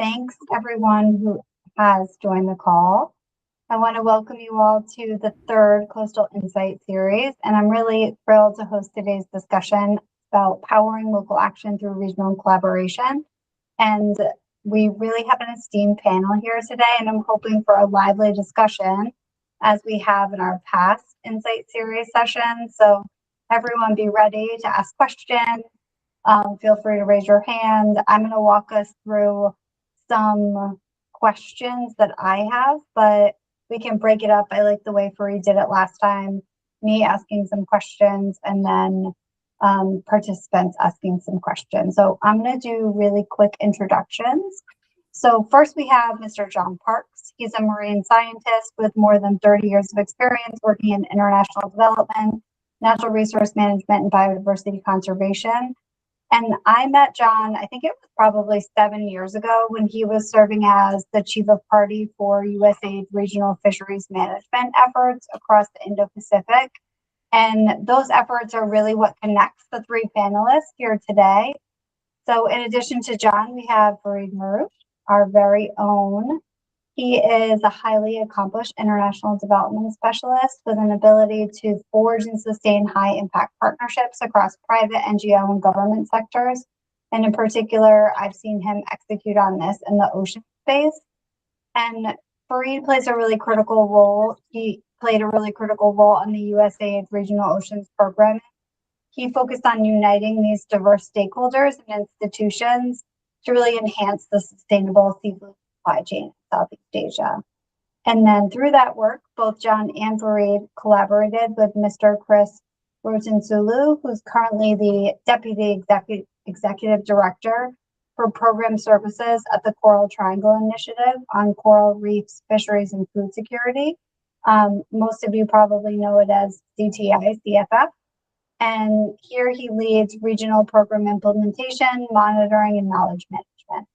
thanks everyone who has joined the call. I want to welcome you all to the third Coastal Insight series, and I'm really thrilled to host today's discussion about powering local action through regional collaboration. And we really have an esteemed panel here today, and I'm hoping for a lively discussion as we have in our past Insight series sessions. So everyone be ready to ask questions. Feel free to raise your hand. I'm going to walk us through some questions that I have, but we can break it up. I like the way Farid did it last time, me asking some questions and then participants asking some questions. So I'm going to do really quick introductions. So first we have Mr. John Parks. He's a marine scientist with more than 30 years of experience working in international development, natural resource management, and biodiversity conservation. And I met John, I think it was probably 7 years ago when he was serving as the chief of party for USAID regional fisheries management efforts across the Indo-Pacific. And those efforts are really what connects the three panelists here today. So in addition to John, we have Farid Maruf, our very own. He is a highly accomplished international development specialist with an ability to forge and sustain high impact partnerships across private, NGO, and government sectors. And in particular, I've seen him execute on this in the ocean space. And Farid plays a really critical role. He played a really critical role in the USAID Regional Oceans Program. He focused on uniting these diverse stakeholders and institutions to really enhance the sustainable seafood supply chain in Southeast Asia. And then through that work, both John and Farid collaborated with Mr. Chris Rotinsulu, who's currently the Deputy Executive Director for Program Services at the Coral Triangle Initiative on coral reefs, fisheries, and food security. Most of you probably know it as CTI, CFF. And here he leads regional program implementation, monitoring, and knowledge management.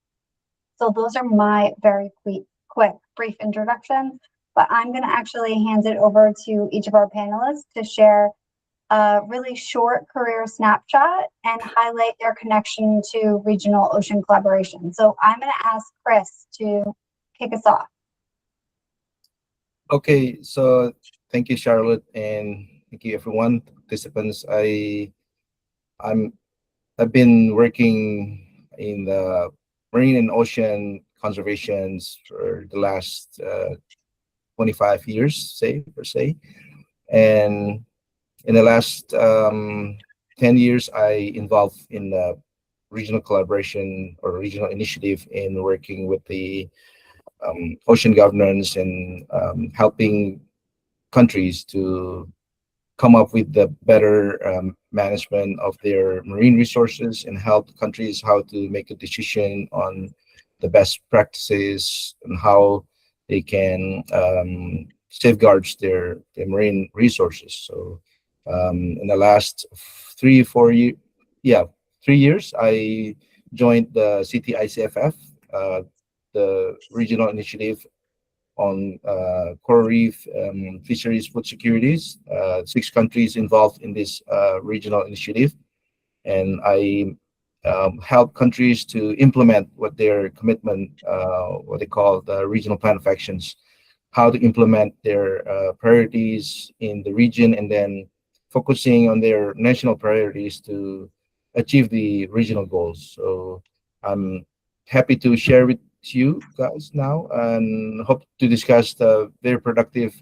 So those are my very quick, brief introductions, but I'm going to actually hand it over to each of our panelists to share a really short career snapshot and highlight their connection to regional ocean collaboration. So I'm going to ask Chris to kick us off. Okay, so thank you, Charlotte, and thank you, everyone, participants. I've been working in the marine and ocean conservations for the last 25 years, per se. And in the last 10 years, I involved in regional collaboration or regional initiative in working with the ocean governance and helping countries to come up with the better management of their marine resources and help countries how to make a decision on the best practices and how they can safeguard their marine resources. So in the last 3 years, I joined the CTICFF, the regional initiative on coral reef fisheries food securities. 6 countries involved in this regional initiative, and I help countries to implement what their commitment, what they call the regional plan of actions, how to implement their priorities in the region, and then focusing on their national priorities to achieve the regional goals. So I'm happy to share with you guys now and hope to discuss the very productive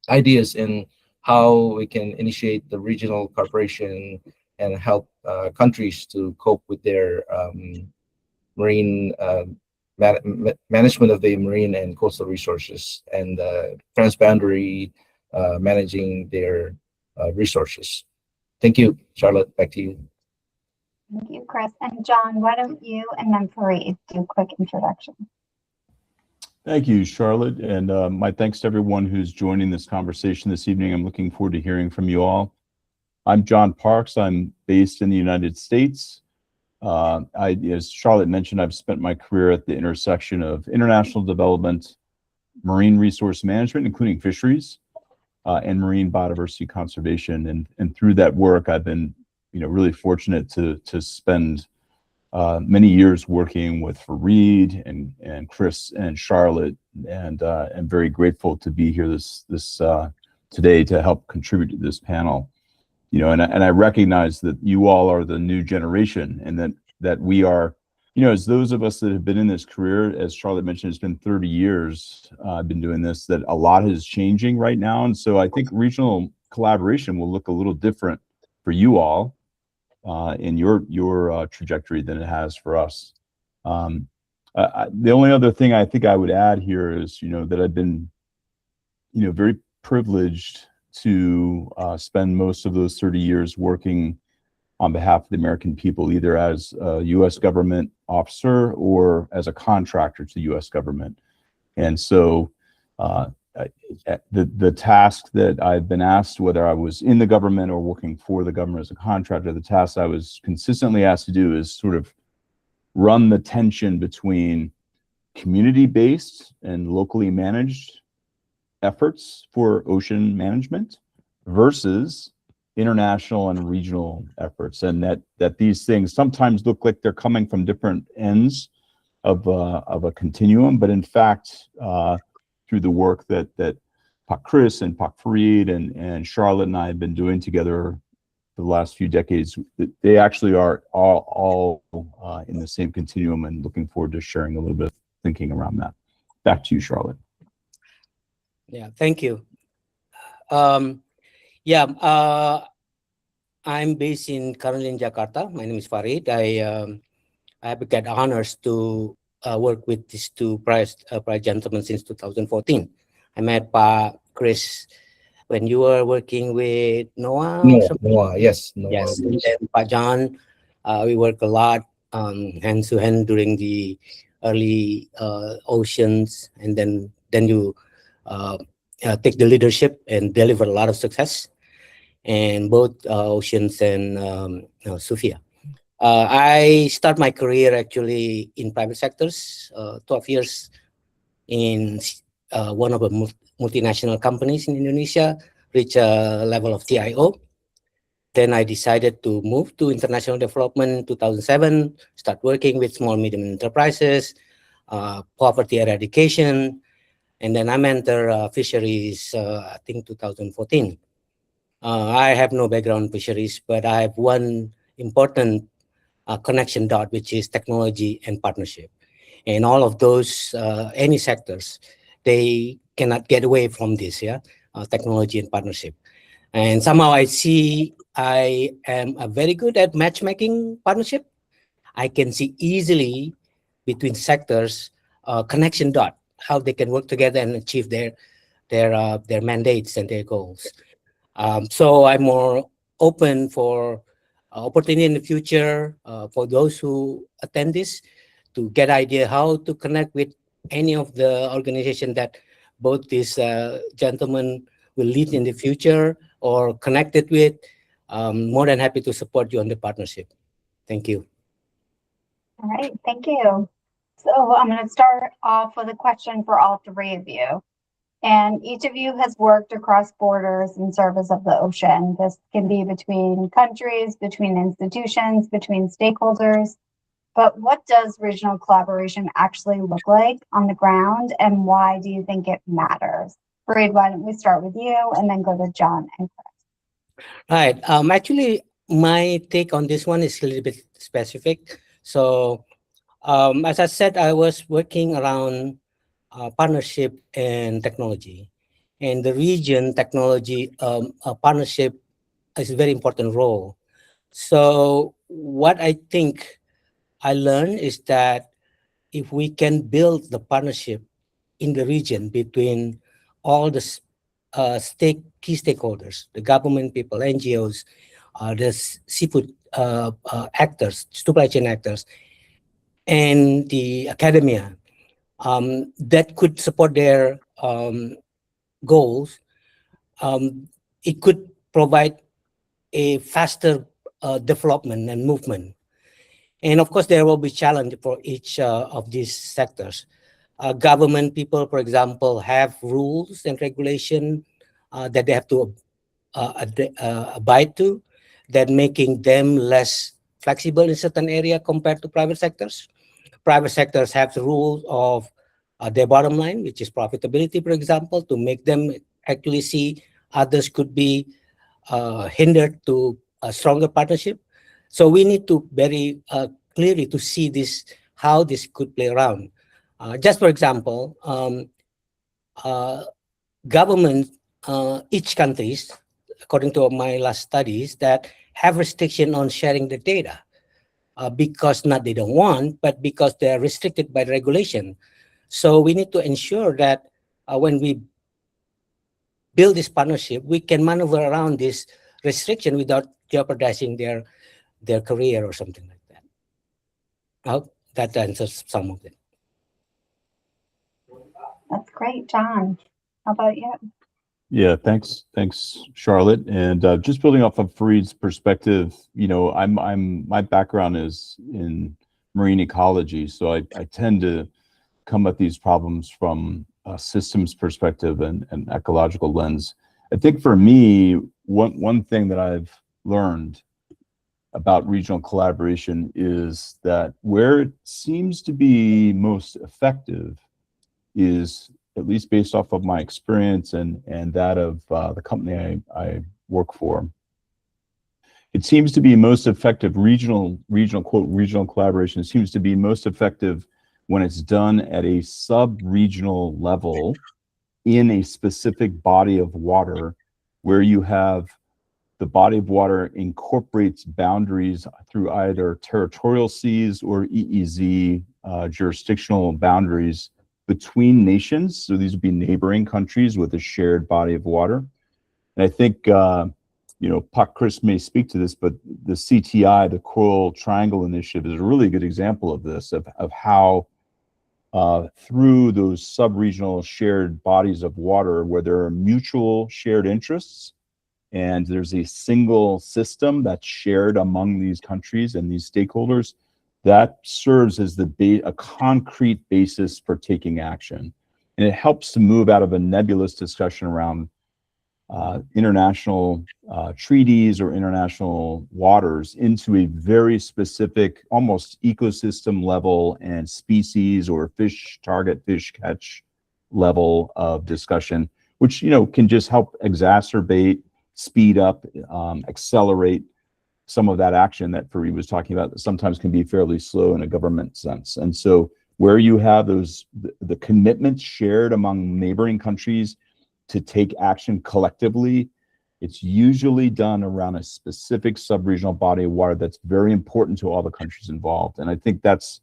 ideas in how we can initiate the regional cooperation and help countries to cope with their marine management of the marine and coastal resources and transboundary managing their resources. Thank you, Charlotte. Back to you. Thank you, Chris. And John, why don't you and then Farid do a quick introduction? Thank you, Charlotte. And my thanks to everyone who's joining this conversation this evening. I'm looking forward to hearing from you all. I'm John Parks. I'm based in the United States. As Charlotte mentioned, I've spent my career at the intersection of international development, marine resource management, including fisheries, and marine biodiversity conservation. And through that work, I've been really fortunate to spend many years working with Farid and Chris and Charlotte, and I'm very grateful to be here today to help contribute to this panel. And I recognize that you all are the new generation, and that we are, as those of us that have been in this career, as Charlotte mentioned, it's been 30 years I've been doing this, that a lot is changing right now. And so I think regional collaboration will look a little different for you all in your trajectory than it has for us. The only other thing I think I would add here is, that I've been, very privileged to spend most of those 30 years working on behalf of the American people, either as a U.S. government officer or as a contractor to the U.S. government. And so the task that I've been asked, whether I was in the government or working for the government as a contractor, the task I was consistently asked to do is sort of run the tension between community-based and locally managed efforts for ocean management versus international and regional efforts, and that these things sometimes look like they're coming from different ends of a continuum, but in fact, through the work that Pak Chris and Pak Farid and Charlotte and I have been doing together for the last few decades, they actually are all in the same continuum, and looking forward to sharing a little bit of thinking around that. Back to you, Charlotte. Yeah, thank you. I'm based currently in Jakarta. My name is Farid. I have got honors to work with these two prior gentlemen since 2014. I met Pa Chris when you were working with Noah. Noah, yes. Yes, and then Pa John. We work a lot hand to hand during the early oceans, and then you take the leadership and deliver a lot of success. And both Oceans and Sophia. I start my career actually in private sectors, 12 years in one of the multinational companies in Indonesia, reach a level of TIO. Then I decided to move to international development in 2007, start working with small, medium enterprises, poverty eradication, and then I mentor fisheries, I think 2014. I have no background in fisheries, but I have one important connection dot, which is technology and partnership. And all of those, any sectors, they cannot get away from this, technology and partnership. And somehow I see I am very good at matchmaking partnership. I can see easily between sectors, connection dot, how they can work together and achieve their mandates and their goals. So I'm more open for opportunity in the future for those who attend this to get idea how to connect with any of the organization that both these gentlemen will lead in the future or connected with. More than happy to support you on the partnership. Thank you. All right, thank you. So I'm going to start off with a question for all three of you. And each of you has worked across borders in service of the ocean. This can be between countries, between institutions, between stakeholders. But what does regional collaboration actually look like on the ground, and why do you think it matters? Farid, why don't we start with you and then go to John and Chris? Right. Actually, my take on this one is a little bit specific. So, as I said, I was working around partnership and technology. And the region technology partnership is a very important role. So what I think I learned is that if we can build the partnership in the region between all the key stakeholders, the government people, NGOs, the seafood actors, supply chain actors, and the academia, that could support their goals, it could provide a faster development and movement. And of course, there will be challenge for each of these sectors. Government people, for example, have rules and regulation that they have to abide to, that making them less flexible in certain area compared to private sectors. Private sectors have the rules of their bottom line, which is profitability, for example, to make them actually see others could be hindered to a stronger partnership. So we need to very clearly to see this, how this could play around. Just for example, government, each countries, according to my last studies, that have restriction on sharing the data because not they don't want, but because they are restricted by regulation. So we need to ensure that when we build this partnership, we can maneuver around this restriction without jeopardizing their career or something like that. I hope that answers some of it. That's great, John. How about you? Yeah, thanks, Charlotte. And just building off of Farid's perspective, you know, my background is in marine ecology, so I tend to come at these problems from a systems perspective and ecological lens. I think for me, one thing that I've learned about regional collaboration is that where it seems to be most effective is, at least based off of my experience and that of the company I work for, it seems to be most effective. Regional collaboration seems to be most effective when it's done at a sub-regional level in a specific body of water, where you have the body of water incorporates boundaries through either territorial seas or EEZ jurisdictional boundaries between nations. So these would be neighboring countries with a shared body of water. And I think, you know, Chris may speak to this, but the CTI, the Coral Triangle Initiative, is a really good example of this, of how through those sub-regional shared bodies of water where there are mutual shared interests and there's a single system that's shared among these countries and these stakeholders, that serves as a concrete basis for taking action. And it helps to move out of a nebulous discussion around international treaties or international waters into a very specific, almost ecosystem level and species or target fish catch level of discussion, which, you know, can just help exacerbate, speed up, accelerate some of that action that Farid was talking about that sometimes can be fairly slow in a government sense. And so where you have the commitments shared among neighboring countries to take action collectively, it's usually done around a specific sub-regional body of water that's very important to all the countries involved. And I think it's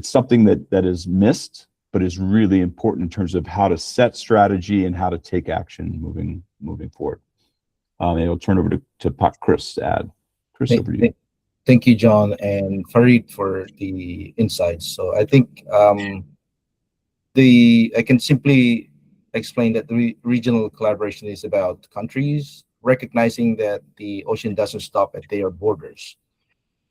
something that is missed, but is really important in terms of how to set strategy and how to take action moving forward. And I'll turn over to Chris to add. Chris, over to you. Thank you, John and Farid, for the insights. So I think I can simply explain that the regional collaboration is about countries recognizing that the ocean doesn't stop at their borders.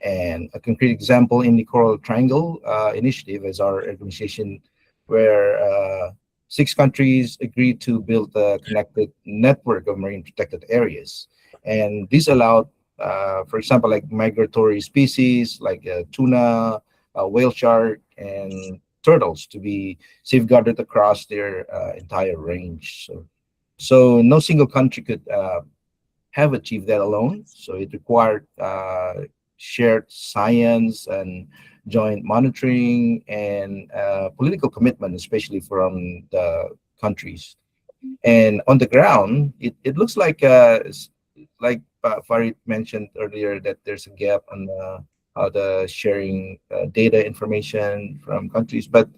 And a concrete example in the Coral Triangle Initiative is our organization, where 6 countries agreed to build a connected network of marine protected areas. And this allowed, for example, like migratory species like tuna, whale shark, and turtles to be safeguarded across their entire range. So no single country could have achieved that alone. So it required shared science and joint monitoring and political commitment, especially from the countries. And on the ground, it looks like Farid mentioned earlier, that there's a gap on the sharing data information from countries. But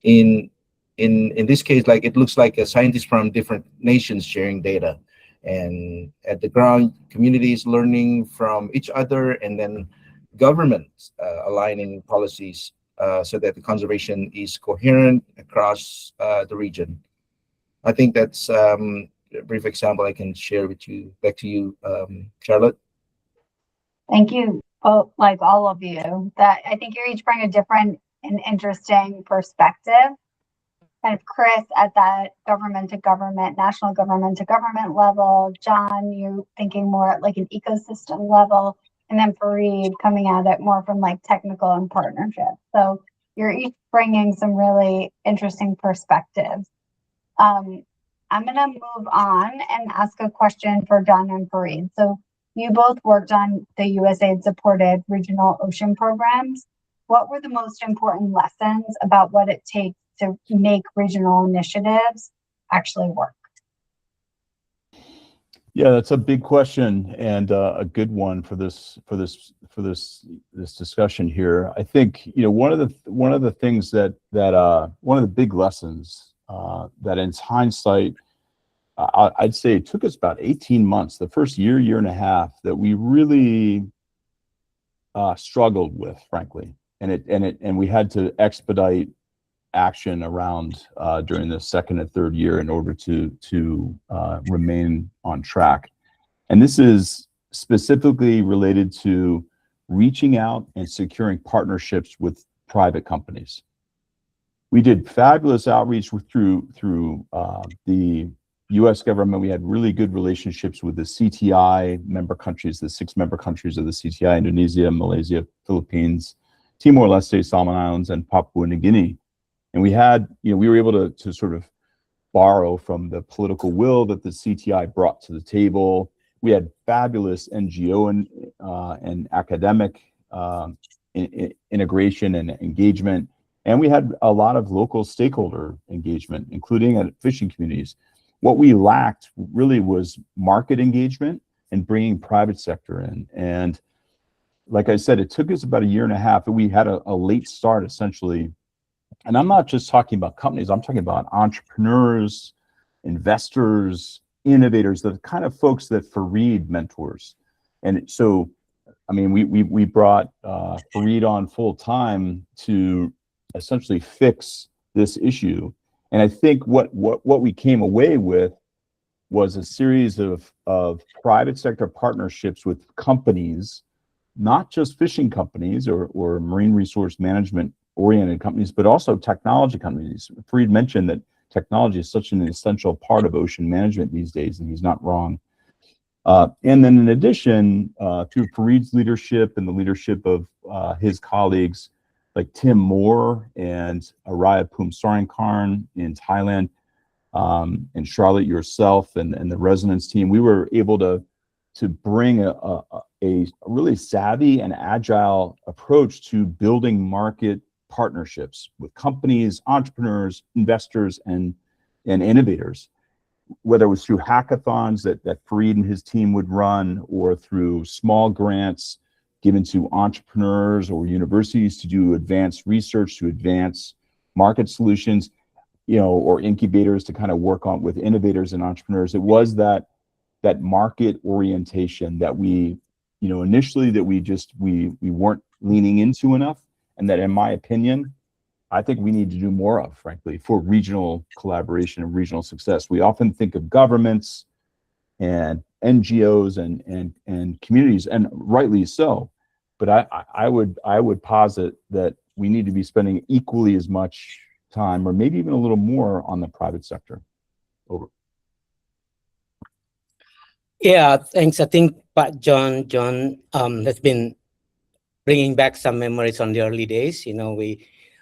in this case, like, it looks like a scientists from different nations sharing data, and at the ground, communities learning from each other, and then governments aligning policies so that the conservation is coherent across the region. I think that's a brief example I can share with you. Back to you, Charlotte. Thank you, like all of you. That I think you each bring a different and interesting perspective. Kind of Chris at that government to government, national government to government level. John, you thinking more at like an ecosystem level. and then Farid coming at it more from like technical and partnership. So you're each bringing some really interesting perspectives. I'm going to move on and ask a question for John and Farid. So you both worked on the USAID supported regional ocean programs. What were the most important lessons about what it takes to make regional initiatives actually work? Yeah, that's a big question and a good one for this discussion here. I think one of the things that one of the big lessons that in hindsight, I'd say it took us about 18 months, the first year and a half, that we really struggled with, frankly, and we had to expedite action around during the second and third year in order to remain on track. And this is specifically related to reaching out and securing partnerships with private companies. We did fabulous outreach through the U.S. government. We had really good relationships with the CTI member countries, the 6 member countries of the CTI: Indonesia, Malaysia, Philippines, Timor-Leste, Solomon Islands, and Papua New Guinea. And we had, we were able to sort of borrow from the political will that the CTI brought to the table. We had fabulous NGO and academic integration and engagement. And we had a lot of local stakeholder engagement, including at fishing communities. What we lacked really was market engagement and bringing private sector in. And like I said, it took us about a year and a half, and we had a late start, essentially. And I'm not just talking about companies, I'm talking about entrepreneurs, investors, innovators, the kind of folks that Farid mentors. And so, I mean, we brought Farid on full time to essentially fix this issue. And I think what we came away with was a series of private sector partnerships with companies, not just fishing companies or marine resource management oriented companies, but also technology companies. Farid mentioned that technology is such an essential part of ocean management these days, and he's not wrong. And then in addition, through Farid's leadership and the leadership of his colleagues like Tim Moore and Araya Pumsaringkarn in Thailand, and Charlotte, yourself, and the Resonance team, we were able to bring a really savvy and agile approach to building market partnerships with companies, entrepreneurs, investors, and innovators, whether it was through hackathons that Farid and his team would run, or through small grants given to entrepreneurs or universities to do advanced research, to advance market solutions, or incubators to kind of work on with innovators and entrepreneurs. It was that market orientation that we, initially that we weren't leaning into enough. And that, in my opinion, I think we need to do more of, frankly, for regional collaboration and regional success. We often think of governments and NGOs and communities, and rightly so. But I would posit that we need to be spending equally as much time, or maybe even a little more, on the private sector. Over. Yeah, thanks. I think John has been bringing back some memories on the early days.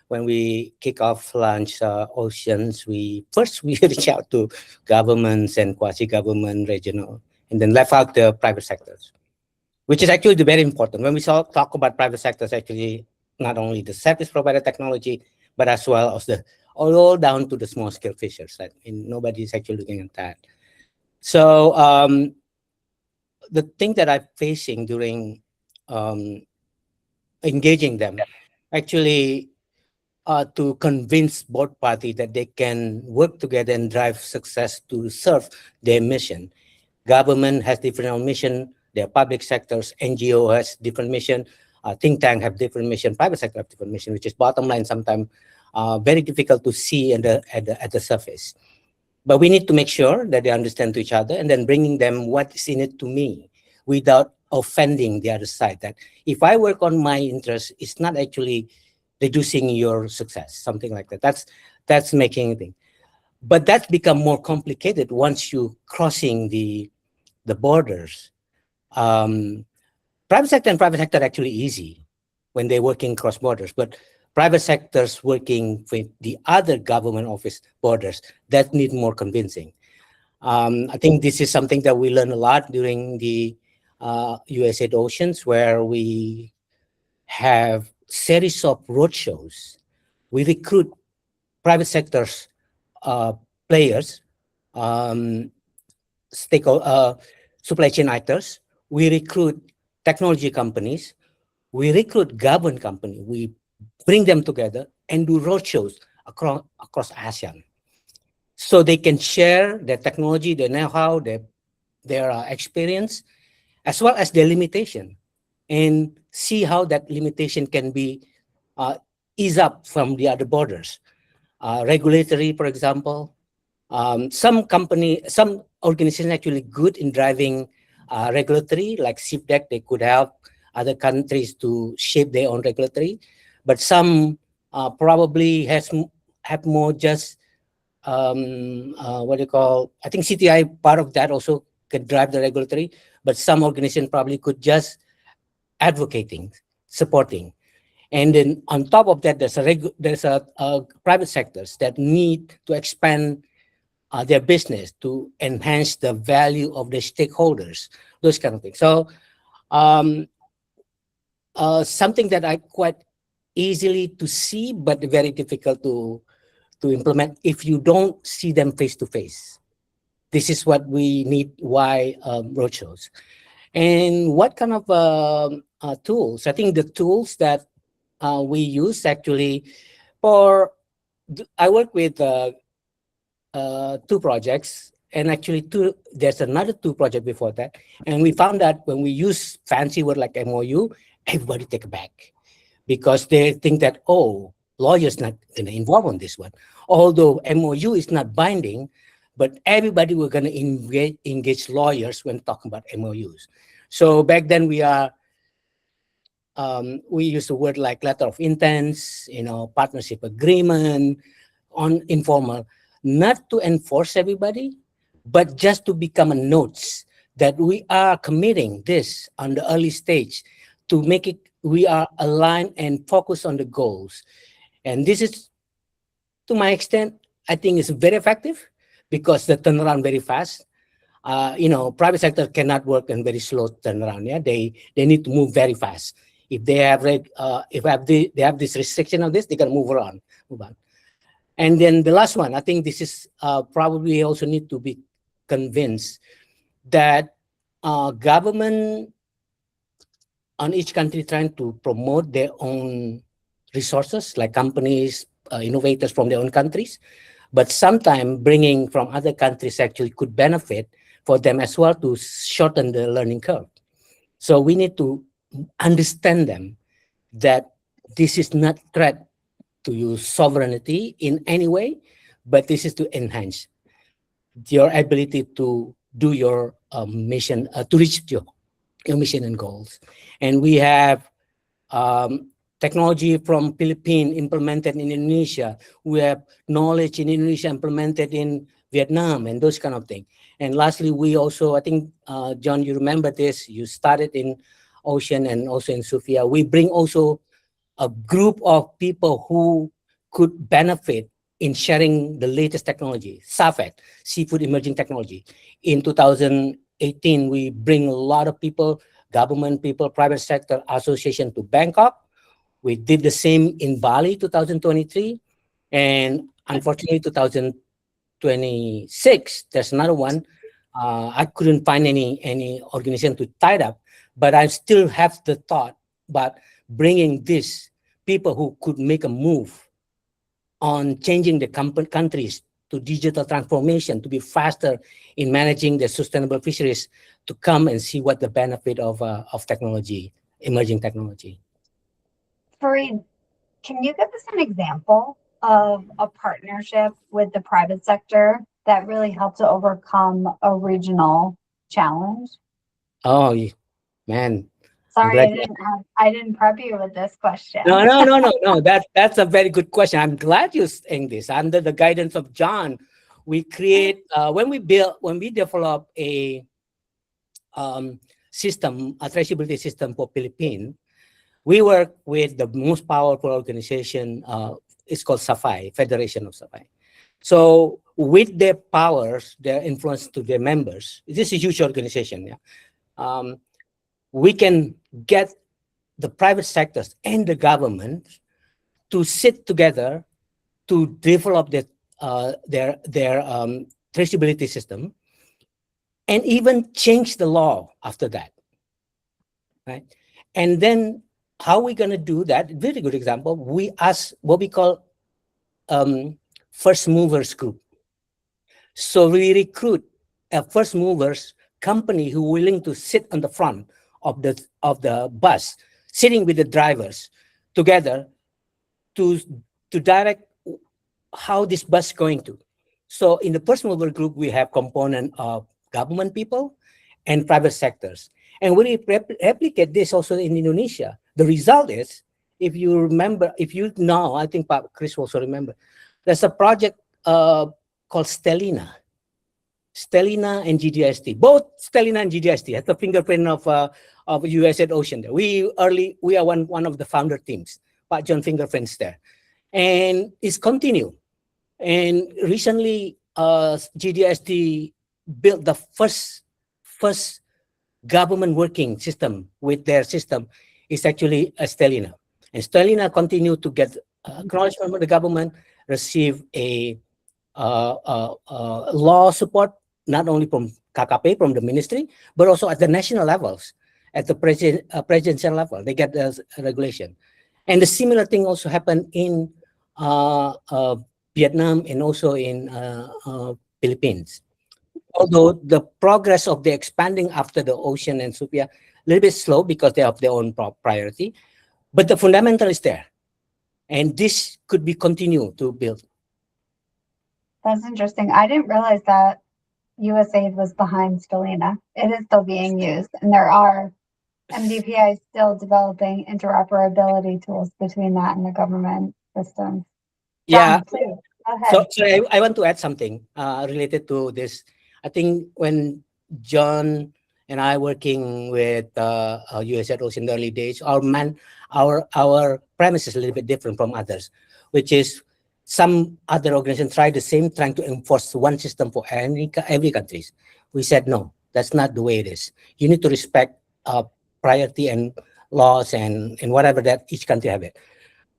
When we kick off Launch Oceans, we reach out to governments and quasi-government, regional, and then left out the private sectors, which is actually very important. When we talk about private sectors, actually not only the service provider technology, but as well as all down to the small scale fishers. Nobody's actually looking at that. So the thing that I'm facing during engaging them, actually, to convince both parties that they can work together and drive success to serve their mission. Government has different mission, their public sectors, NGO has different mission, think tank have different mission, private sector have different mission, which is bottom line sometimes very difficult to see at the surface. But we need to make sure that they understand to each other, and then bringing them what is in it to me without offending the other side. That if I work on my interest, it's not actually reducing your success, something like that. That's making a thing. But that's become more complicated once you crossing the borders. private sector and private sector are actually easy when they're working cross borders, but private sectors working with the other government office borders, that need more convincing. I think this is something that we learned a lot during the USAID Oceans, where we have series of roadshows. We recruit private sectors players, supply chain actors. We recruit technology companies. We recruit government companies. We bring them together and do roadshows across ASEAN, so they can share their technology, their know-how, their experience, as well as their limitation, and see how that limitation can be eased up from the other borders. Regulatory, for example, some organizations actually good in driving regulatory, like CIPDEC. They could help other countries to shape their own regulatory, but some probably have more just what do you call? I think CTI part of that also can drive the regulatory, but some organization probably could just advocating, supporting. And then on top of that, there's a private sectors that need to expand their business to enhance the value of the stakeholders, those kind of things. So something that I quite easily to see, but very difficult to implement if you don't see them face to face. This is what we need. Why roadshows? And what kind of tools? I think the tools that we use actually I work with 2 projects, and actually there's another 2 projects before that. And we found that when we use fancy word like MOU, everybody take it back, because they think that, oh, lawyers not going to involve on this one. Although MOU is not binding, but everybody were going to engage lawyers when talking about MOUs. So back then we use the word like letter of intents, partnership agreement, on informal, not to enforce everybody, but just to become a notes that we are committing this on the early stage to make it, we are aligned and focused on the goals. And this is, to my extent, I think it's very effective, because they turn around very fast. Private sector cannot work in very slow turnaround. Yeah, they need to move very fast. If they have they have this restriction of this, they can move on. And then the last one, I think this is probably also need to be convinced that government on each country trying to promote their own resources, like companies, innovators from their own countries, but sometimes bringing from other countries actually could benefit for them as well to shorten the learning curve. So we need to understand them that this is not threat to your sovereignty in any way, but this is to enhance your ability to do your mission, to reach your mission and goals. And we have technology from Philippines implemented in Indonesia. We have knowledge in Indonesia implemented in Vietnam, and those kind of things. And lastly, we also, I think, John, you remember this, you started in Ocean and also in Sofia. We bring also a group of people who could benefit in sharing the latest technology, SAFET, Seafood Emerging Technology. In 2018, we bring a lot of people, government people, private sector association to Bangkok. We did the same in Bali, 2023. And unfortunately, 2026, there's another one. I couldn't find any organization to tie it up, but I still have the thought about bringing these people who could make a move on changing the countries to digital transformation, to be faster in managing the sustainable fisheries, to come and see what the benefit of technology, emerging technology. Farid, can you give us an example of a partnership with the private sector that really helped to overcome a regional challenge? Oh, man. Sorry, I didn't prep you with this question. No. That's a very good question. I'm glad you're saying this. Under the guidance of John, we create when we develop a system, a traceability system for Philippines, we work with the most powerful organization. It's called SAFAI, Federation of SAFAI. So with their powers, their influence to their members, this is a huge organization. Yeah, we can get the private sectors and the government to sit together to develop their traceability system, and even change the law after that, right? And then how are we going to do that? Very good example. We ask what we call first movers group. So we recruit a first movers company who are willing to sit on the front of the bus, sitting with the drivers together to direct how this bus is going to. So in the first mover group, we have component of government people and private sectors. And we replicate this also in Indonesia. The result is, if you remember, if you know, I think Chris also remember, there's a project called Stellina. Stellina and GDST. Both Stellina and GDST has the fingerprint of USAID Ocean there. We are one of the founder teams. Pak John fingerprints there. And it's continued. And recently, GDST built the first government working system with their system. Is actually a Stellina. And Stellina continued to get acknowledgement from the government, receive a law support, not only from KKP, from the ministry, but also at the national levels, at the presidential level. They get the regulation. And the similar thing also happened in Vietnam and also in Philippines. Although the progress of the expanding after the ocean and Supia a little bit slow because they have their own priority, but the fundamental is there. And this could be continued to build. That's interesting. I didn't realize that USAID was behind Stellina. It is still being used, and there are MDPI still developing interoperability tools between that and the government systems. Yeah. John, please, go ahead. So I want to add something related to this. I think when John and I working with USAID Ocean in the early days, our premise is a little bit different from others, which is some other organizations trying to enforce one system for every country. We said, no, that's not the way it is. You need to respect priority and laws and whatever that each country have it.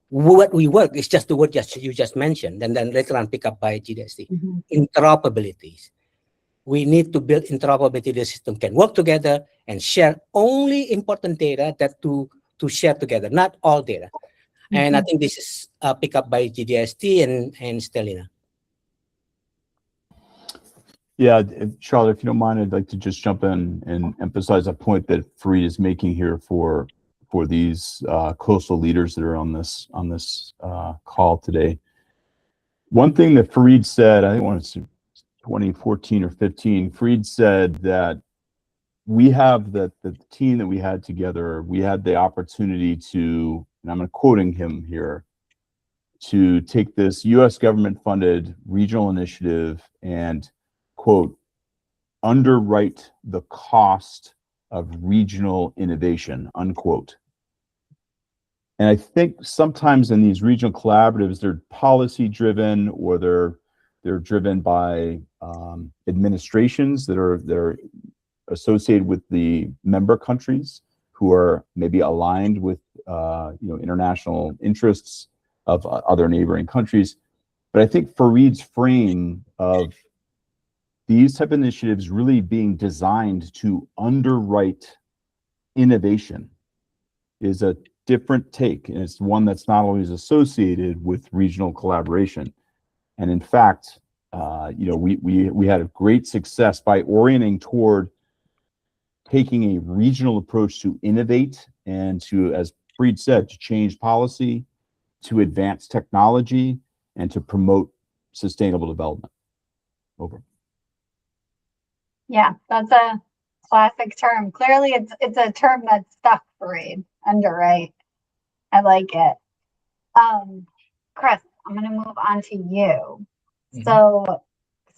What we work is just the word you just mentioned, and then later on pick up by GDST. Interoperabilities. We need to build interoperability. The system can work together and share only important data that to share together, not all data. And I think this is picked up by GDST and Stellina. Yeah, Charlotte, if you don't mind, I'd like to just jump in and emphasize a point that Farid is making here for these coastal leaders that are on this call today. One thing that Farid said, I think when it's 2014 or 15, Farid said that we have the team that we had together, we had the opportunity to, and I'm quoting him here, to take this US government funded regional initiative and, quote, underwrite the cost of regional innovation, unquote. And I think sometimes in these regional collaboratives, they're policy driven, or they're driven by administrations that are associated with the member countries who are maybe aligned with international interests of other neighboring countries. But I think Farid's frame of these type of initiatives really being designed to underwrite innovation is a different take, and it's one that's not always associated with regional collaboration. And in fact, we had a great success by orienting toward taking a regional approach to innovate and to, as Farid said, to change policy, to advance technology, and to promote sustainable development. Over. Yeah, that's a classic term. Clearly, it's a term that's stuck, Farid. Underwrite. I like it. Chris, I'm going to move on to you. So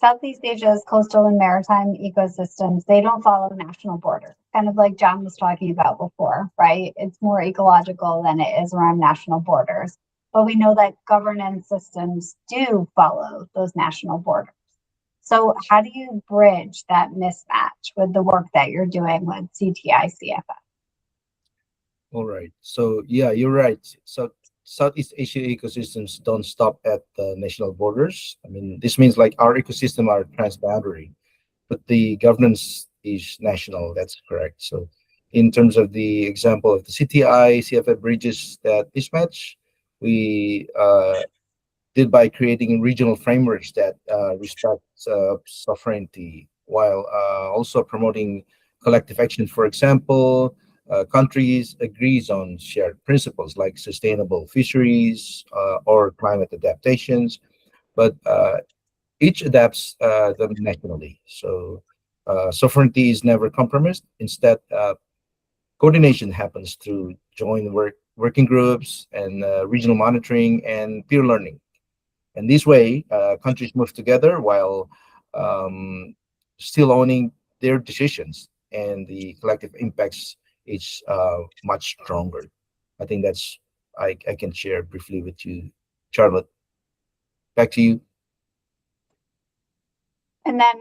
Southeast Asia's coastal and maritime ecosystems, they don't follow national borders. kind of like John was talking about before, right? It's more ecological than it is around national borders. But we know that governance systems do follow those national borders. So how do you bridge that mismatch with the work that you're doing with CTI-CFF? All right. So yeah, you're right. So Southeast Asia ecosystems don't stop at the national borders. I mean, this means like our ecosystem are transboundary, but the governance is national. That's correct. So in terms of the example of the CTI, CFF bridges that mismatch, we did by creating regional frameworks that respect sovereignty while also promoting collective action. For example, countries agrees on shared principles like sustainable fisheries or climate adaptations, but each adapts them nationally. So sovereignty is never compromised. Instead, coordination happens through joint working groups and regional monitoring and peer learning. And this way, countries move together while um, still owning their decisions, and the collective impacts is much stronger. I think that's I can share briefly with you, Charlotte. Back to you. And then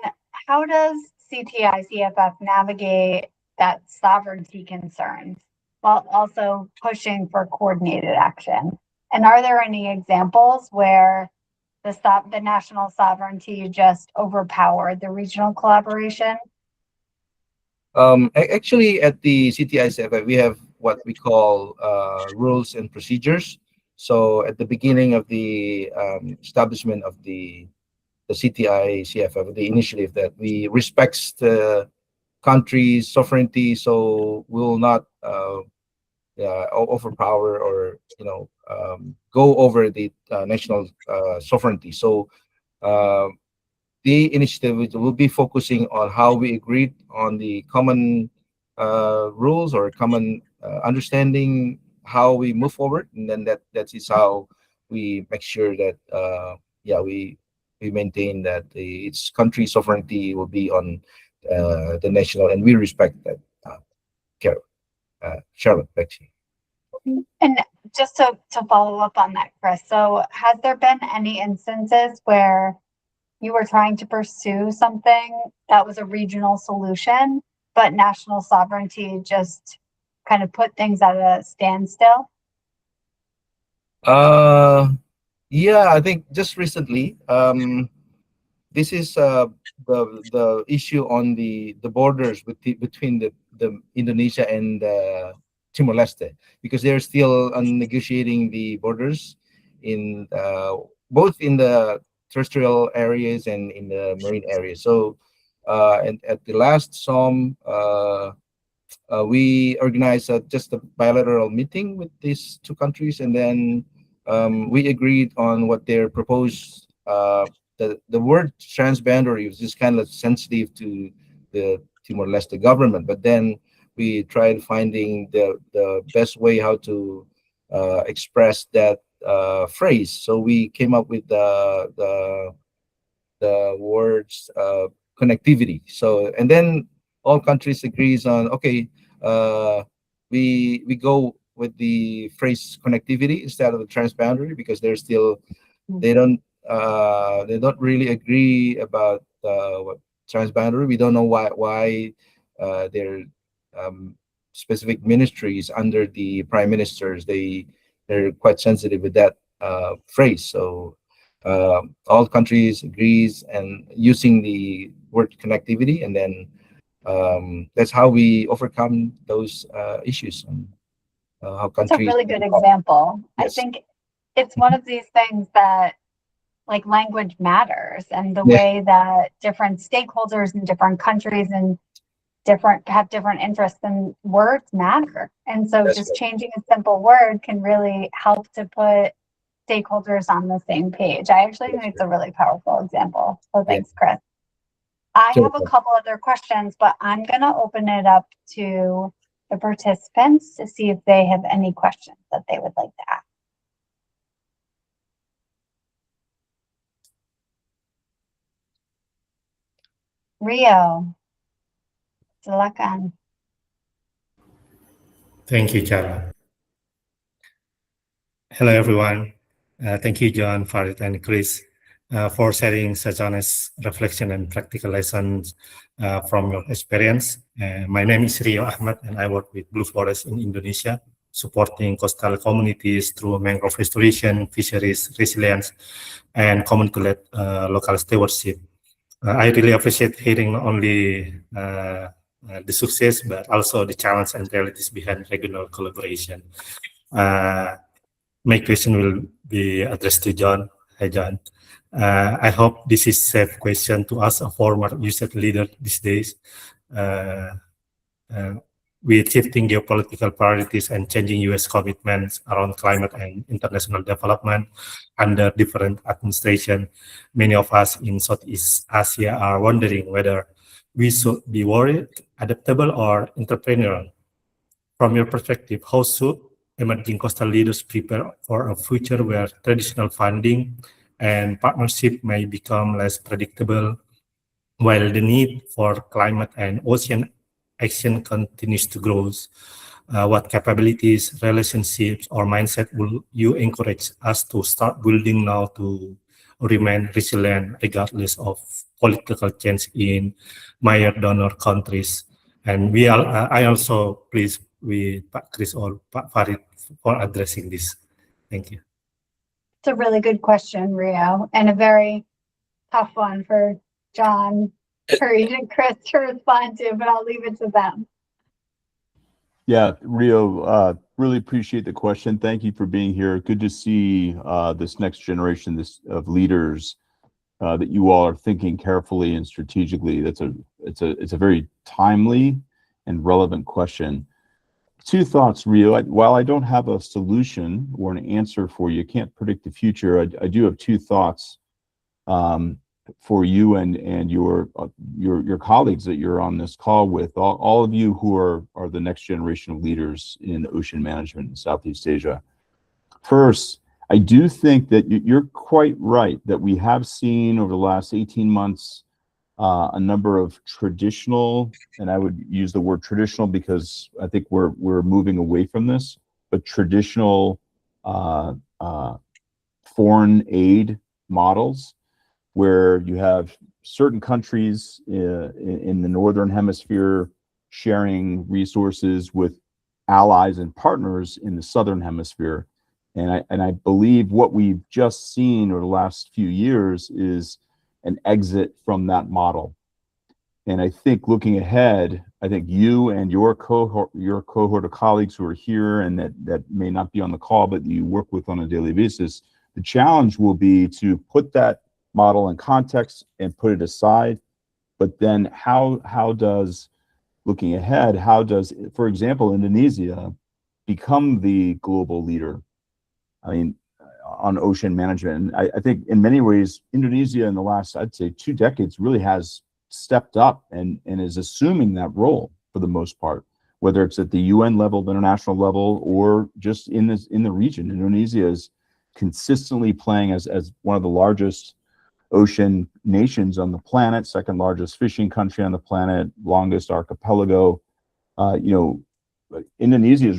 how does CTI-CFF navigate that sovereignty concerns while also pushing for coordinated action? And are there any examples where the national sovereignty just overpowered the regional collaboration? Actually, at the CTI-CFF, we have what we call rules and procedures. So at the beginning of the establishment of the CTI CFF, the initiative that we respects the country's sovereignty, so we will not overpower or go over the national sovereignty. So uh, the initiative will be focusing on how we agreed on the common rules or common understanding how we move forward, and then that is how we make sure that yeah we maintain that its country sovereignty will be on the national, and we respect that. Carol, Charlotte, back to you. And just to follow up on that, Chris, so has there been any instances where you were trying to pursue something that was a regional solution, but national sovereignty just kind of put things at a standstill? Uh, yeah, I think just recently, this is the issue on the borders between the Indonesia and Timor Leste, because they're still negotiating the borders in both in the terrestrial areas and in the marine areas. So, and at the last SOM, we organized just a bilateral meeting with these two countries, and then we agreed on what their proposed. The word transboundary was just kind of sensitive to the Timor-Leste government, but then we tried finding the best way how to express that phrase. So we came up with the words connectivity. So, and then all countries agrees on, okay, uh, we go with the phrase connectivity instead of the transboundary, because they're still they don't really agree about what transboundary. We don't know why their specific ministries under the prime ministers, they're quite sensitive with that phrase. So all countries agrees and using the word connectivity, and then that's how we overcome those issues, and how It's a countries. really good example. I Yes. think it's one of these things that like language matters, and the Yeah. way that different stakeholders in different countries and have different interests, and words matter. And so That's just right. changing a simple word can really help to put stakeholders on the same page. I actually think That's it's a really powerful example. So Yeah. thanks, Chris. I So, have a couple other questions, but I'm going to open it up to the participants to see if they have any questions that they would like to ask. Rio, silakan. Thank you, Charlotte. Hello, everyone. Thank you, John, Farid, and Chris, for sharing such honest reflection and practical lessons from your experience. My name is Rio Ahmad, and I work with Blue Forest in Indonesia, supporting coastal communities through mangrove restoration, fisheries resilience, and community-led local stewardship. I really appreciate hearing not only the success, but also the challenge and realities behind regional collaboration. My question will be addressed to John. Hi, John. I hope this is a safe question to ask a former USAID leader these days. With shifting geopolitical priorities and changing U.S. commitments around climate and international development under different administration, many of us in Southeast Asia are wondering whether we should be worried, adaptable, or entrepreneurial. From your perspective, how should emerging coastal leaders prepare for a future where traditional funding and partnership may become less predictable, while the need for climate and ocean action continues to grow? What capabilities, relationships, or mindset will you encourage us to start building now to remain resilient regardless of political change in major donor countries? And I also pleased with Pak Chris or Pak Farid for addressing this. Thank you. It's a really good question, Rio, and a very tough one for John, Farid, and Chris to respond to, but I'll leave it to them. Yeah, Rio, really appreciate the question. Thank you for being here. Good to see this next generation of leaders that you all are thinking carefully and strategically. It's a very timely and relevant question. Two thoughts, Rio. While I don't have a solution or an answer for you, can't predict the future, I do have two thoughts for you and your colleagues that you're on this call with, all of you who are the next generation of leaders in ocean management in Southeast Asia. First, I do think that you're quite right that we have seen over the last 18 months a number of traditional, and I would use the word traditional because I think we're moving away from this, but traditional foreign aid models, where you have certain countries in the Northern Hemisphere sharing resources with allies and partners in the Southern Hemisphere. And I believe what we've just seen over the last few years is an exit from that model. And I think looking ahead, I think you and your cohort of colleagues who are here and that may not be on the call, but you work with on a daily basis, the challenge will be to put that model in context and put it aside. But then how does, looking ahead, how does, for example, Indonesia become the global leader? I mean, on ocean management. And I think in many ways, Indonesia in the last, I'd say 2 decades really has stepped up and is assuming that role for the most part, whether it's at the UN level, the international level, or just in the region. Indonesia is consistently playing as one of the largest ocean nations on the planet, second largest fishing country on the planet, longest archipelago. Indonesia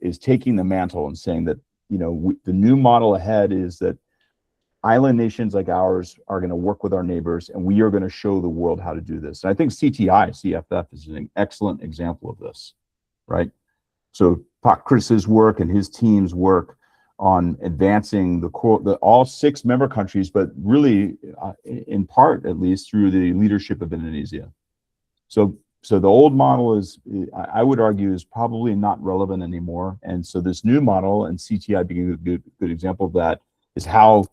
is taking the mantle and saying that, the new model ahead is that island nations like ours are going to work with our neighbors, and we are going to show the world how to do this. And I think CFF is an excellent example of this, right? So Pak Chris's work and his team's work on advancing all 6 member countries, but really in part, at least, through the leadership of Indonesia. So the old model I would argue, is probably not relevant anymore. And so this new model, and CTI being a good example of that, is how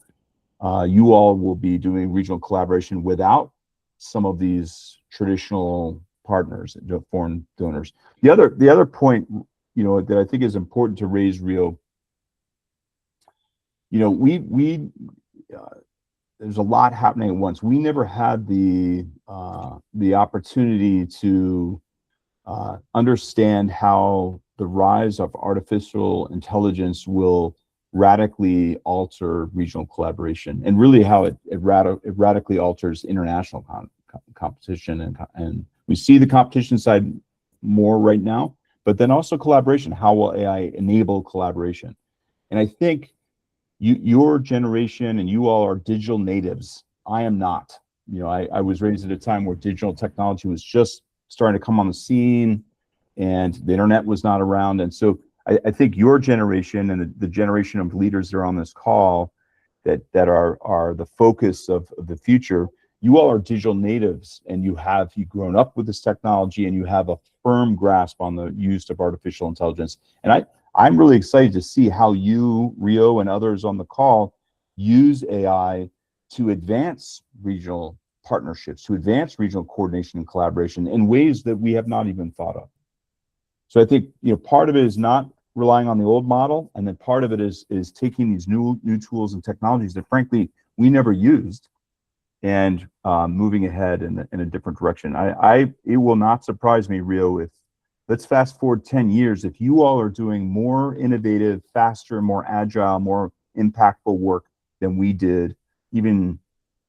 you all will be doing regional collaboration without some of these traditional partners, foreign donors. The other point, that I think is important to raise, Rio, there's a lot happening at once. We never had the opportunity to understand how the rise of artificial intelligence will radically alter regional collaboration, and really how it radically alters international competition. And we see the competition side more right now, but then also collaboration. How will AI enable collaboration? And I think your generation and you all are digital natives. I am not. You know, I was raised at a time where digital technology was just starting to come on the scene and the internet was not around. And so I think your generation and the generation of leaders that are on this call that are the focus of the future, you all are digital natives, and you've grown up with this technology, and you have a firm grasp on the use of artificial intelligence. And I'm really excited to see how you, Rio, and others on the call use AI to advance regional partnerships, to advance regional coordination and collaboration in ways that we have not even thought of. So I think, you know, part of it is not relying on the old model, and then part of it is taking these new tools and technologies that frankly we never used and moving ahead in a different direction. It will not surprise me, Rio, if let's fast forward 10 years, if you all are doing more innovative, faster, more agile, more impactful work than we did, even,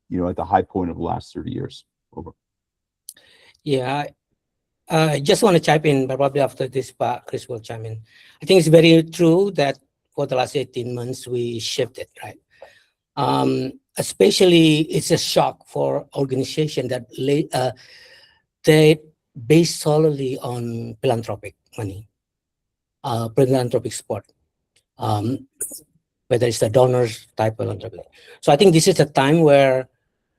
you know, at the high point of the last 30 years. Over. Yeah, I just want to chime in, but probably after this, Chris will chime in. I think it's very true that for the last 18 months, we shifted, right? Especially, it's a shock for organizations that they based solely on philanthropic money, philanthropic support, whether it's the donors type philanthropy. So I think this is a time where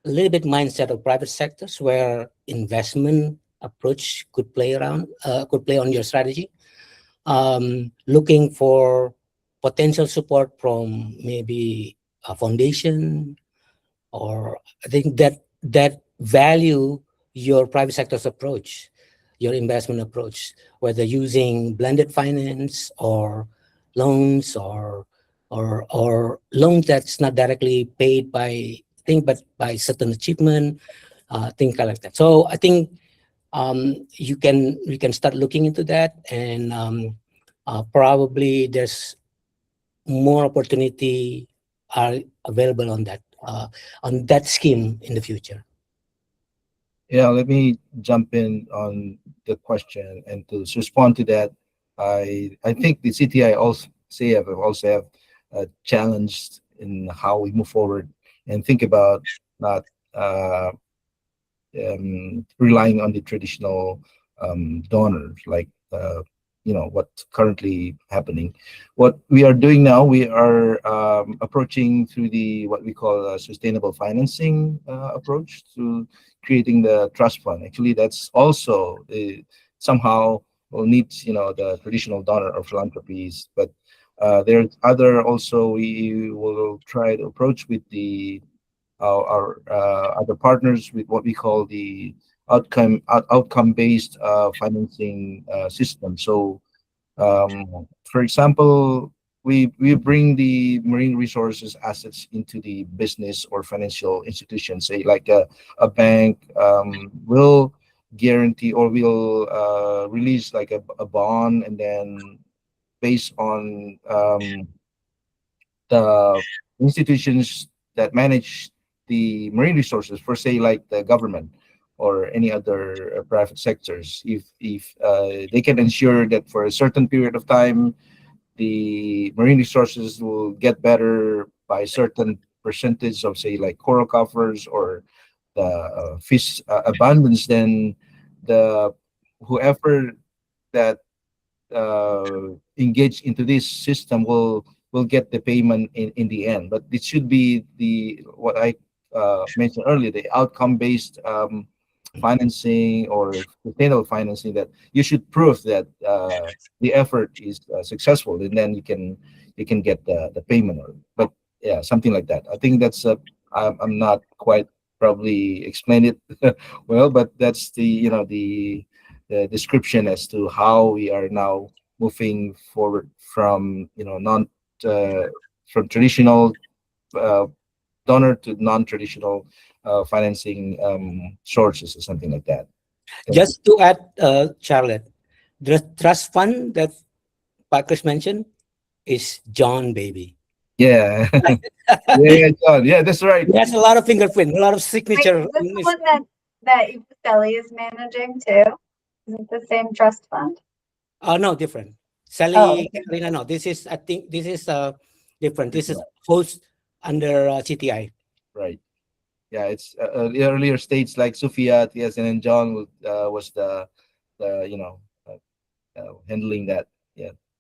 a little bit mindset of private sectors where investment approach could play on your strategy, looking for potential support from maybe a foundation, or I think that value your private sector's approach, your investment approach, whether using blended finance or loans or loans that's not directly paid by thing, but by certain achievement, things like that. So I think we can start looking into that, and probably there's more opportunity are available on that scheme in the future. Yeah, let me jump in on the question, and to respond to that, I think the CTI also have a challenge in how we move forward and think about not relying on the traditional donors, like you know what's currently happening. What we are doing now, we are approaching through the what we call a sustainable financing approach to creating the trust fund. Actually, that's also somehow will need, you know, the traditional donor or philanthropies, but there's other also we will try to approach with our other partners with what we call the outcome-based financing system. So, for example, we bring the marine resources assets into the business or financial institution, say like a bank will guarantee or will release like a bond, and then based on the institutions that manage the marine resources, for say like the government or any other private sectors, if they can ensure that for a certain period of time the marine resources will get better by a certain percentage of, say, like coral covers or the fish abundance, then the whoever that engage into this system will get the payment in the end. But it should be the what I mentioned earlier, the outcome-based financing or sustainable financing, that you should prove that the effort is successful, and then you can get the payment. But yeah, something like that. I think that's I'm not quite probably explain it well, but that's the description as to how we are now moving forward from from traditional donor to non-traditional financing sources or something like that. Just to add, Charlotte, the trust fund that Chris mentioned is John Baby. Yeah. Yeah, John. Yeah, that's right. He has a lot of fingerprint, a lot of signature. Wait, is this the one that Sally is managing too? Is it the same trust fund? No, different. Sally, Oh. Carolina, no. This is, I think, this is different. This is host under CTI. Right. Yeah, it's the earlier states like Sofia, yes, and then John was the handling that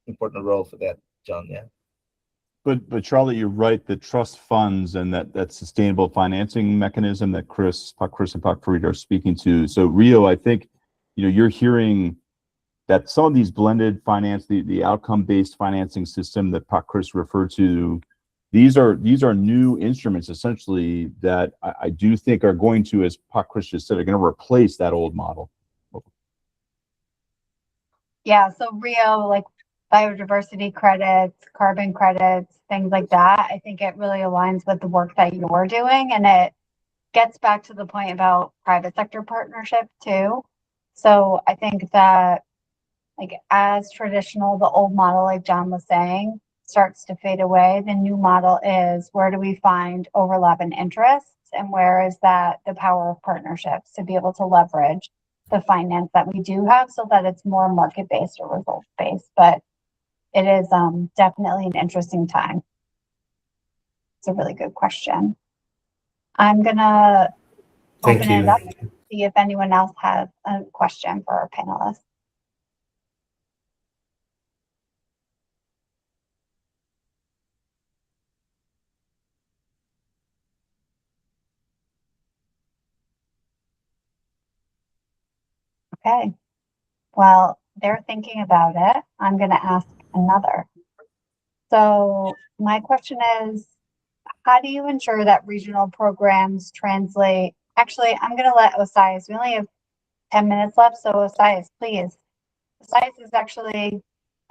important role for that, John. Yeah. But Charlotte, you're right. The trust funds and that sustainable financing mechanism that Chris and Farid are speaking to. So Rio, I think you're hearing that some of these blended finance, the outcome-based financing system that Chris referred to, these are new instruments essentially that I do think are going to, as Chris just said, are going to replace that old model. Yeah, so Rio, like biodiversity credits, carbon credits, things like that, I think it really aligns with the work that you're doing, and it gets back to the point about private sector partnership too. So I think that, like, as traditional, the old model, like John was saying, starts to fade away. The new model is, where do we find overlap in interests, and where is that the power of partnerships to be able to leverage the finance that we do have so that it's more market-based or result-based. But it is definitely an interesting time. It's a really good question. I'm gonna Thank open it you. up and see if anyone else has a question for our panelists. Okay, well, they're thinking about it. I'm going to ask another. So my question is, how do you ensure that regional programs translate? Actually, I'm going to let Osias, we only have 10 minutes left, so Osias, please. Osias is actually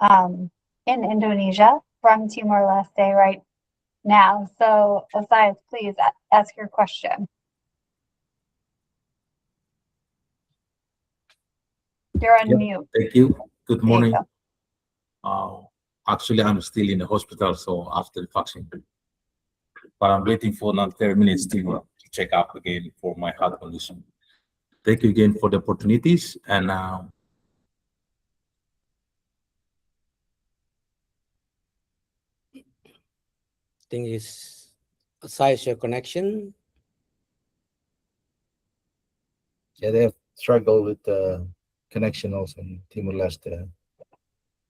in Indonesia from Timor-Leste right now. So Osias, please ask your question. You're on mute. Thank you. Good There you morning. go. Actually, I'm still in the hospital, so after the vaccine. But I'm waiting for another 30 minutes to check up again for my heart condition. Thank you again for the opportunities. And I think it's size your connection. Yeah, they have struggled with the connection also in Timor-Leste.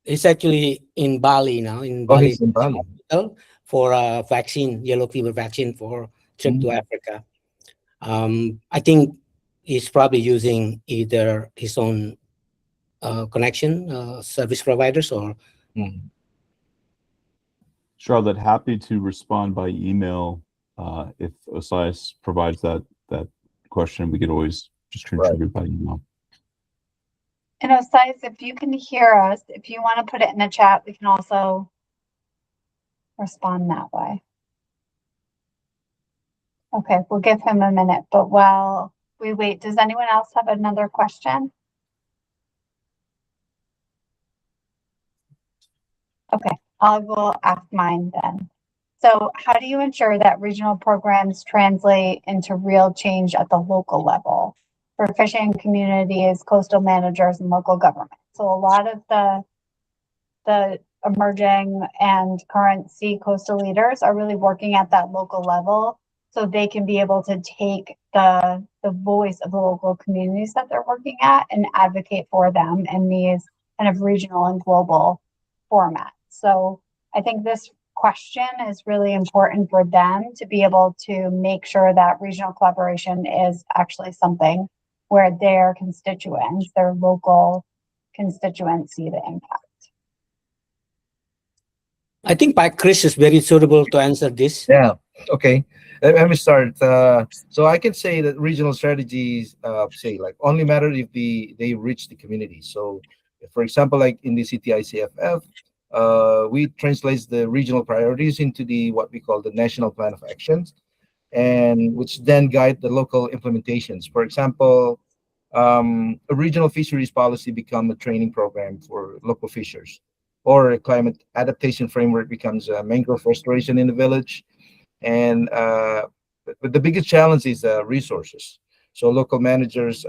It's actually in Bali now. In Oh, Bali, he's in Bali. for a vaccine, yellow fever vaccine for trip to Africa. I think he's probably using either his own connection, service providers, or Charlotte, happy to respond by email if Osias provides that question. We could always just contribute by email. And Osias, if you can hear us, if you want to put it in the chat, we can also respond that way. Okay, we'll give him a minute, but while we wait, does anyone else have another question? Okay, I will ask mine then. So how do you ensure that regional programs translate into real change at the local level for fishing communities, coastal managers, and local government? So a lot of the emerging and current sea coastal leaders are really working at that local level so they can be able to take the voice of the local communities that they're working at and advocate for them in these kind of regional and global formats. So I think this question is really important for them to be able to make sure that regional collaboration is actually something where their constituents, their local constituents, see the impact. I think Chris is very suitable to answer this. Yeah. Okay. Let me start. So I can say that regional strategies, say, like, only matter if they reach the community. So, for example, like in the CTICFF, we translate the regional priorities into what we call the National Plan of Actions, and which then guide the local implementations. For example, a regional fisheries policy become a training program for local fishers, or a climate adaptation framework becomes a mangrove restoration in the village. And but the biggest challenge is resources. So local managers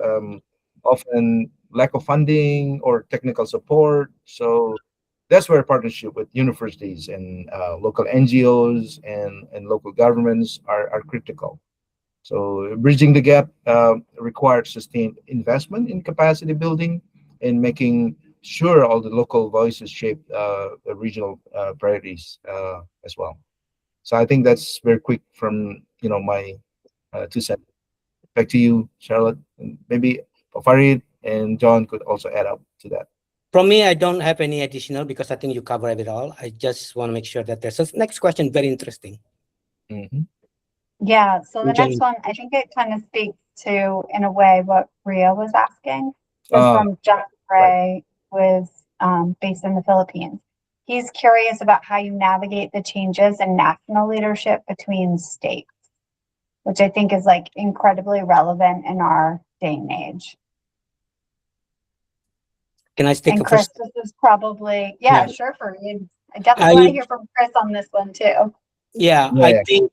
often lack of funding or technical support. So that's where partnership with universities and local NGOs and local governments are critical. So bridging the gap requires sustained investment in capacity building and making sure all the local voices shape the regional priorities as well. So I think that's very quick from my 2 cents. Back to you, Charlotte, and maybe Farid and John could also add up to that. From me, I don't have any additional because I think you covered it all. I just want to make sure that there's. So next question, very interesting. Mm-hmm. Yeah, so the John. next one, I think it kind of speaks to, in a way, what Ria was asking. Is from Jeff Ray, who is based in the Philippines. He's curious about how you navigate the changes in national leadership between states, which I think is like incredibly relevant in our day and age. Can I take And a Chris, first? this is probably, Yeah. sure, for you. I definitely want to hear from Chris on this one too. Yeah, Yeah. I think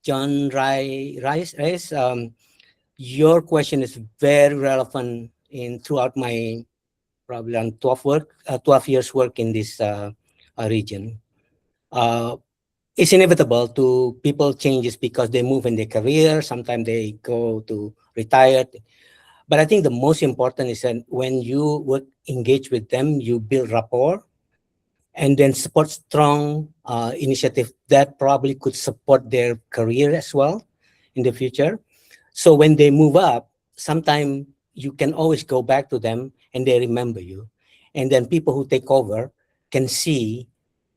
John Rice, your question is very relevant in throughout my probably on 12 years work in this region. It's inevitable to people changes because they move in their career. Sometimes they go to retire. But I think the most important is that when you work, engage with them, you build rapport and then support strong initiative that probably could support their career as well in the future. So when they move up, sometimes you can always go back to them and they remember you. And then people who take over can see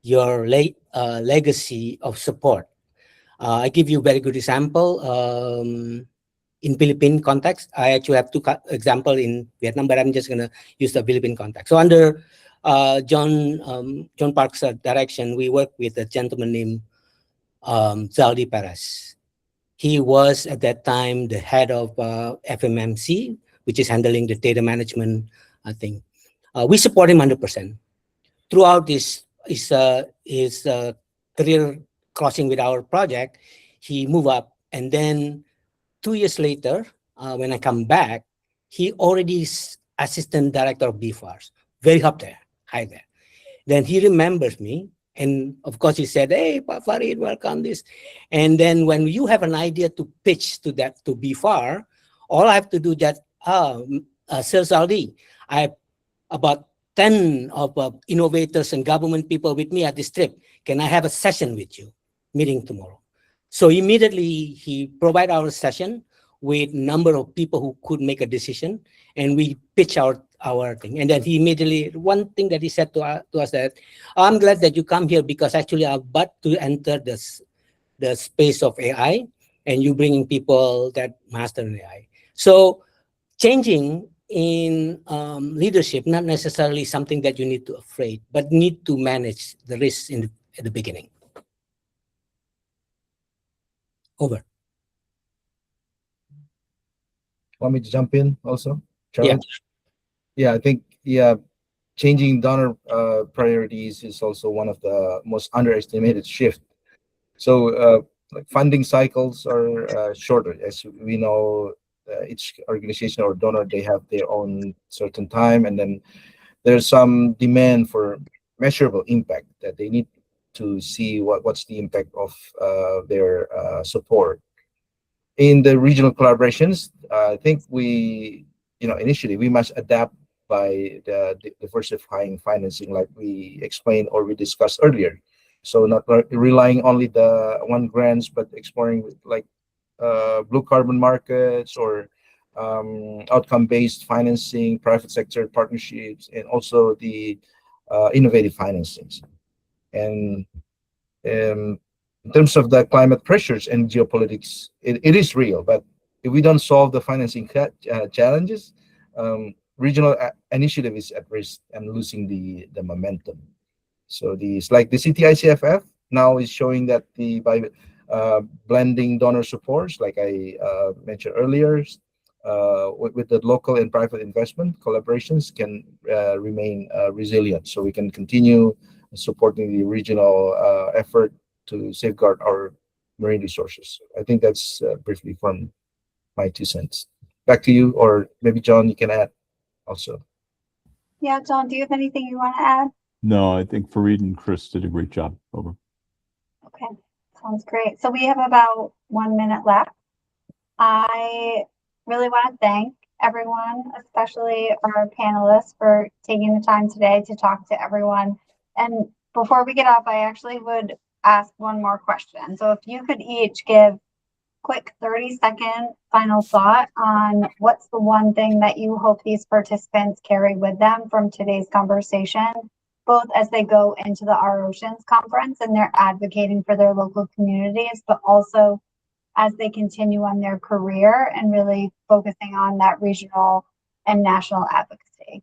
your legacy of support. I give you a very good example. In Philippine context, I actually have two example in Vietnam, but I'm just going to use the Philippine context. So under John Park's direction, we work with a gentleman named Zaldi Perez. He was at that time the head of FMMC, which is handling the data management thing. We support him 100%. Throughout his career crossing with our project, he moved up, and then 2 years later, when I come back, he already is assistant director of BFARS, very up there, high there. Then he remembers me, and of course he said, "Hey, Farid, welcome this." And then when you have an idea to pitch to BFAR, all I have to do that, Sir Zaldi, I have about 10 of innovators and government people with me at this trip. Can I have a session with you? Meeting tomorrow. So immediately he provide our session with number of people who could make a decision, and we pitch our thing. And then he immediately, one thing that he said to us that, "I'm glad that you come here because actually I'm about to enter the space of AI, and you bringing people that master AI." So changing in leadership, not necessarily something that you need to afraid, but need to manage the risks at the beginning. Over. Want me to jump in also, Yeah. Charlotte? Yeah, I think changing donor priorities is also one of the most underestimated shift. So like funding cycles are shorter, as we know. Each organization or donor, they have their own certain time, and then there's some demand for measurable impact that they need to see what's the impact of their support. In the regional collaborations, I think initially we must adapt by the diversifying financing, like we explained or we discussed earlier. So not relying only the one grants, but exploring like blue carbon markets or outcome-based financing, private sector partnerships, and also the innovative financings. And in terms of the climate pressures and geopolitics, it is real. But if we don't solve the financing challenges, regional initiative is at risk and losing the momentum. So it's like the CTICFF now is showing that by blending donor supports, like I mentioned earlier, with the local and private investment collaborations can remain resilient. So we can continue supporting the regional effort to safeguard our marine resources. I think that's briefly from my 2 cents. back to you, or maybe John, you can add also. Yeah, John, do you have anything you want to add? No, I think Farid and Chris did a great job. Over. Okay, sounds great. So we have about 1 minute left. I really want to thank everyone, especially our panelists, for taking the time today to talk to everyone. And before we get off, I actually would ask one more question. So if you could each give quick 30-second final thought on what's the one thing that you hope these participants carry with them from today's conversation, both as they go into the Our Oceans conference and they're advocating for their local communities, but also as they continue on their career and really focusing on that regional and national advocacy.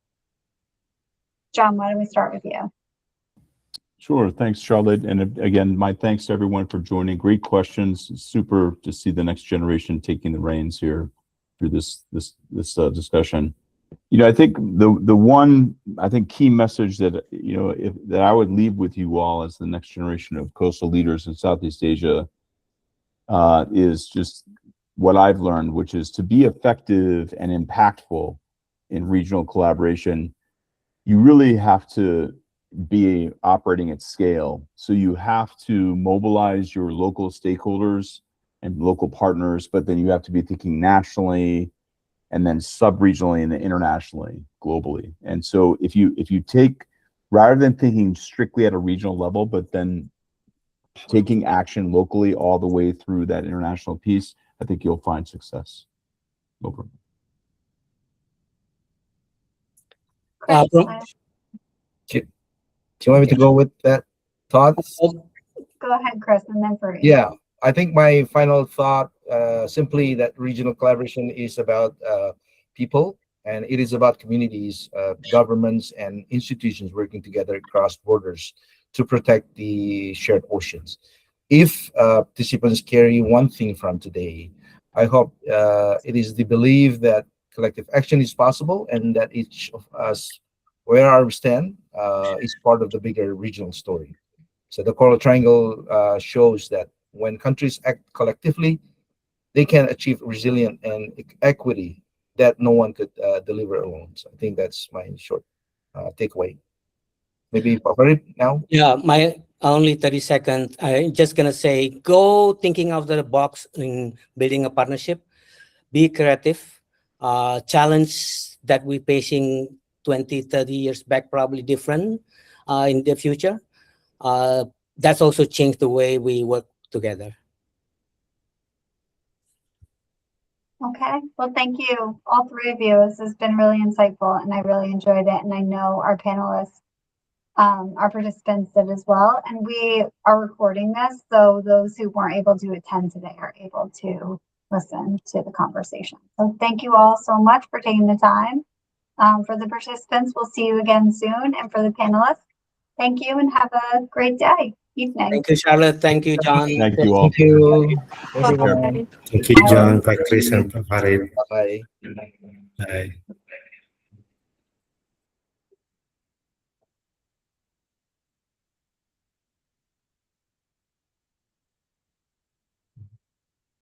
John, why don't we start with you? Sure. Thanks, Charlotte. And again, my thanks to everyone for joining. Great questions. Super to see the next generation taking the reins here through this discussion. I think the one key message that that I would leave with you all as the next generation of coastal leaders in Southeast Asia is just what I've learned, which is to be effective and impactful in regional collaboration, you really have to be operating at scale. So you have to mobilize your local stakeholders and local partners, but then you have to be thinking nationally and then sub-regionally and then internationally, globally. And so if you take, rather than thinking strictly at a regional level, but then taking action locally all the way through that international piece, I think you'll find success. Over. Do you want me to go with that thoughts? Go ahead, Chris, and then Farid. Yeah, I think my final thought, simply that regional collaboration is about people, and it is about communities, governments, and institutions working together across borders to protect the shared oceans. If participants carry one thing from today, I hope it is the belief that collective action is possible and that each of us, where we stand, is part of the bigger regional story. So the Coral Triangle shows that when countries act collectively, they can achieve resilience and equity that no one could deliver alone. So I think that's my short takeaway. Maybe Farid now? Yeah, my only 30 seconds. I'm just going to say, go thinking out of the box in building a partnership. Be creative. Challenge that we're facing 20, 30 years back, probably different in the future. That's also changed the way we work together. Okay, well, thank you, all three of you. This has been really insightful and I really enjoyed it. And I know our panelists, our participants did as well. And we are recording this, so those who weren't able to attend today are able to listen to the conversation. So thank you all so much for taking the time. For the participants, we'll see you again soon. And for the panelists, thank you and have a great day, evening. Thank you, Charlotte. Thank you, John. Thank you all. Thank you, Bye. everyone. Thank you, John, Chris, and Farid. Bye. Bye.